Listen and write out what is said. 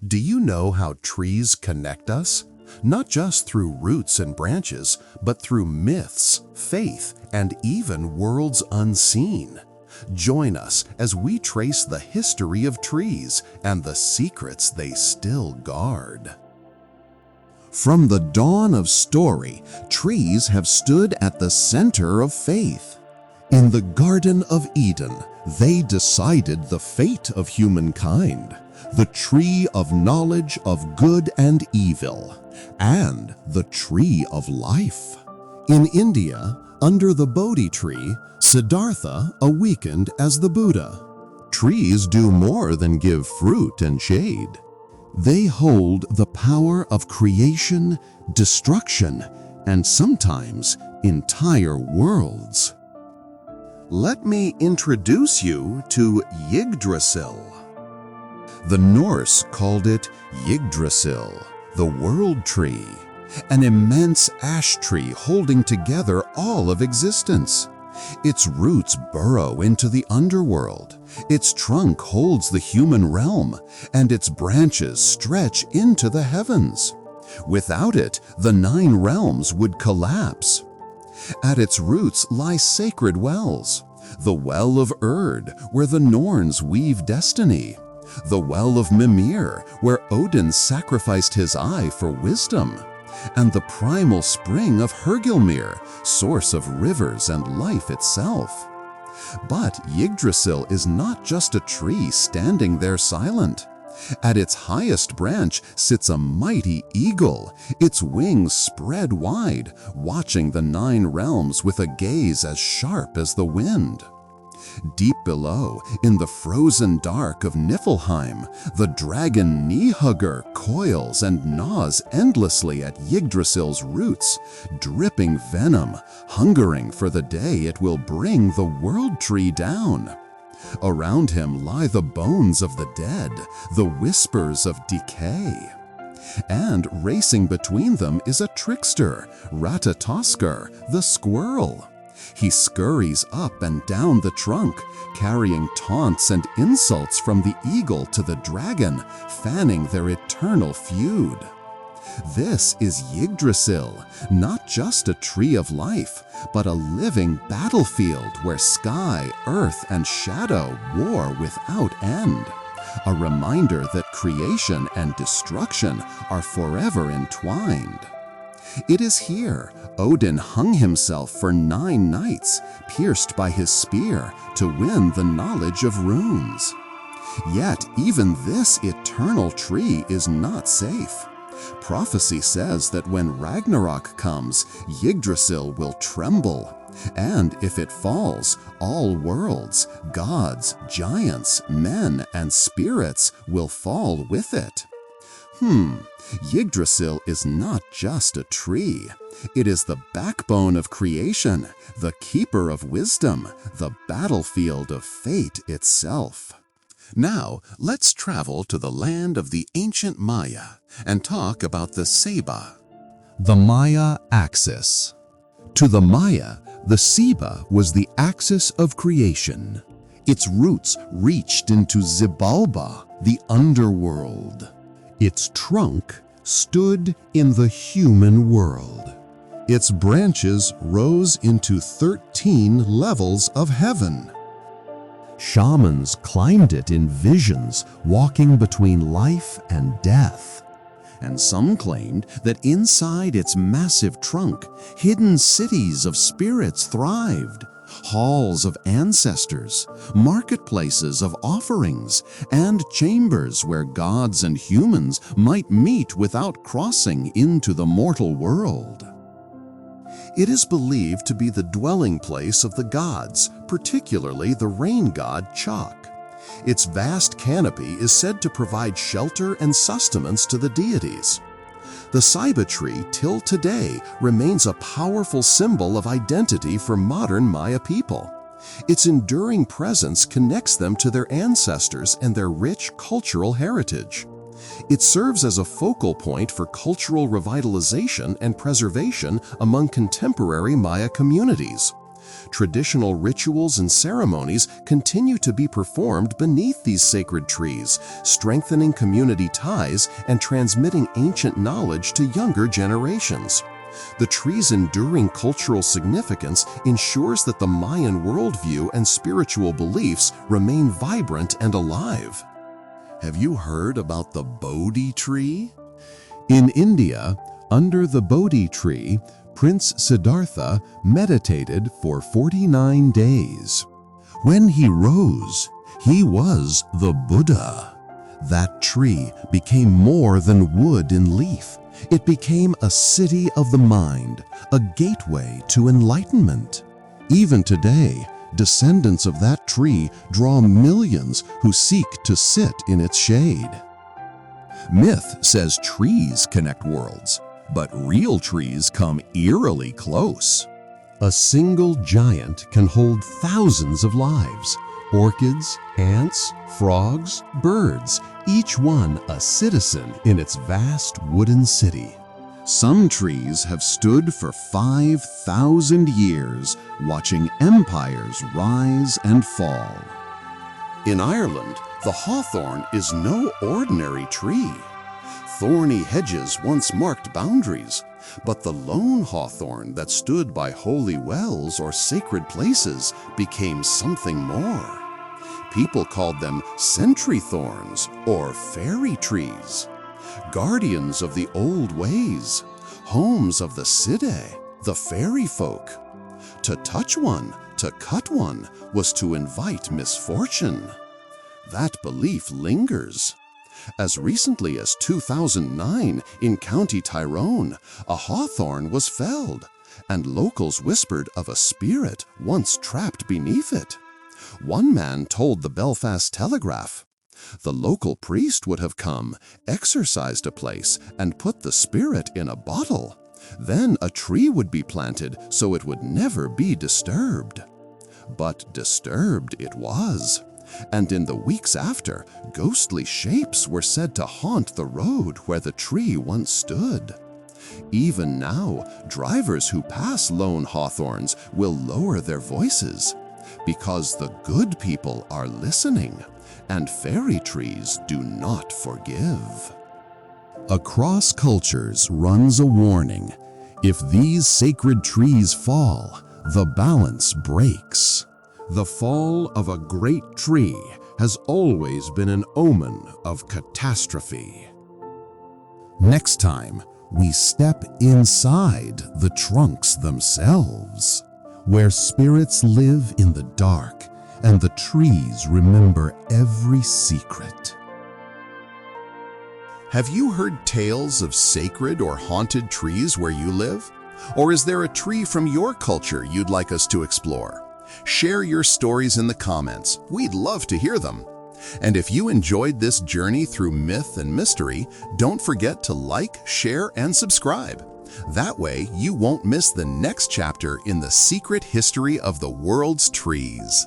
Do you know how trees connect us? Not just through roots and branches, but through myths, faith, and even worlds unseen. Join us as we trace the history of trees and the secrets they still guard. From the dawn of story, trees have stood at the center of faith. In the Garden of Eden, they decided the fate of humankind, the tree of knowledge of good and evil, and the tree of life. In India, under the Bodhi Tree, Siddhartha awakened as the Buddha. Trees do more than give fruit and shade. They hold the power of creation, destruction, and sometimes entire worlds. Let me introduce you to Yggdrasil. The Norse called it Yggdrasil, the World-Tree, an immense ash tree holding together all of existence. Its roots burrow into the underworld, its trunk holds the human realm, and its branches stretch into the heavens. Without it, the 9 realms would collapse. At its roots lie sacred wells, the Well of Erd, where the Norns weave destiny, the Well of Mimir, where Odin sacrificed his eye for wisdom, and the primal spring of Hergilmir, source of rivers and life itself. But Yggdrasil is not just a tree standing there silent. At its highest branch sits a mighty eagle, its wings spread wide, watching the 9 realms with a gaze as sharp as the wind. Deep below, in the frozen dark of Niflheim, the dragon knee-hugger coils and gnaws endlessly at Yggdrasil's roots, dripping venom, hungering for the day it will bring the World-Tree down. Around him lie the bones of the dead, the whispers of decay. And racing between them is a trickster, Ratatoskr, the squirrel. He scurries up and down the trunk, carrying taunts and insults from the eagle to the dragon, fanning their eternal feud. This is Yggdrasil, not just a tree of life, but a living battlefield where sky, earth, and shadow war without end. A reminder that creation and destruction are forever entwined. It is here Odin hung himself for 9 nights, pierced by his spear, to win the knowledge of runes. Yet even this eternal tree is not safe. Prophecy says that when Ragnarok comes, Yggdrasil will tremble, and if it falls, all worlds, gods, giants, men, and spirits will fall with it. Yggdrasil is not just a tree. It is the backbone of creation, the keeper of wisdom, the battlefield of fate itself. Now, let's travel to the land of the ancient Maya and talk about the Ceiba. The Maya axis. To the Maya, the Ceiba was the axis of creation. Its roots reached into Xibalba, the underworld. Its trunk stood in the human world. Its branches rose into 13 levels of heaven. Shamans climbed it in visions, walking between life and death. And some claimed that inside its massive trunk, hidden cities of spirits thrived, halls of ancestors, marketplaces of offerings, and chambers where gods and humans might meet without crossing into the mortal world. It is believed to be the dwelling place of the gods, particularly the rain god Chak. Its vast canopy is said to provide shelter and sustenance to the deities. The Ceiba tree, till today, remains a powerful symbol of identity for modern Maya people. Its enduring presence connects them to their ancestors and their rich cultural heritage. It serves as a focal point for cultural revitalization and preservation among contemporary Maya communities. Traditional rituals and ceremonies continue to be performed beneath these sacred trees, strengthening community ties and transmitting ancient knowledge to younger generations. The tree's enduring cultural significance ensures that the Mayan worldview and spiritual beliefs remain vibrant and alive. Have you heard about the Bodhi Tree? In India, under the Bodhi Tree, Prince Siddhartha meditated for 49 days. When he rose, he was the Buddha. That tree became more than wood and leaf. It became a city of the mind, a gateway to enlightenment. Even today, descendants of that tree draw millions who seek to sit in its shade. Myth says trees connect worlds, but real trees come eerily close. A single giant can hold thousands of lives. Orchids, ants, frogs, birds, each one a citizen in its vast wooden city. Some trees have stood for 5,000 years, watching empires rise and fall. In Ireland, the hawthorn is no ordinary tree. Thorny hedges once marked boundaries, but the lone hawthorn that stood by holy wells or sacred places became something more. People called them sentry thorns or fairy trees, guardians of the old ways, homes of the Siddhe, the fairy folk. To touch one, to cut one, was to invite misfortune. That belief lingers. As recently as 2009 in County Tyrone, a hawthorn was felled, and locals whispered of a spirit once trapped beneath it. One man told the Belfast Telegraph, "The local priest would have come, exorcised a place, and put the spirit in a bottle. Then a tree would be planted so it would never be disturbed." But disturbed it was. And in the weeks after, ghostly shapes were said to haunt the road where the tree once stood. Even now, drivers who pass lone hawthorns will lower their voices, because the good people are listening, and fairy trees do not forgive. Across cultures runs a warning. If these sacred trees fall, the balance breaks. The fall of a great tree has always been an omen of catastrophe. Next time, we step inside the trunks themselves, where spirits live in the dark and the trees remember every secret. Have you heard tales of sacred or haunted trees where you live? Or is there a tree from your culture you'd like us to explore? Share your stories in the comments. We'd love to hear them. And if you enjoyed this journey through myth and mystery, don't forget to like, share, and subscribe. That way, you won't miss the next chapter in the secret history of the world's trees.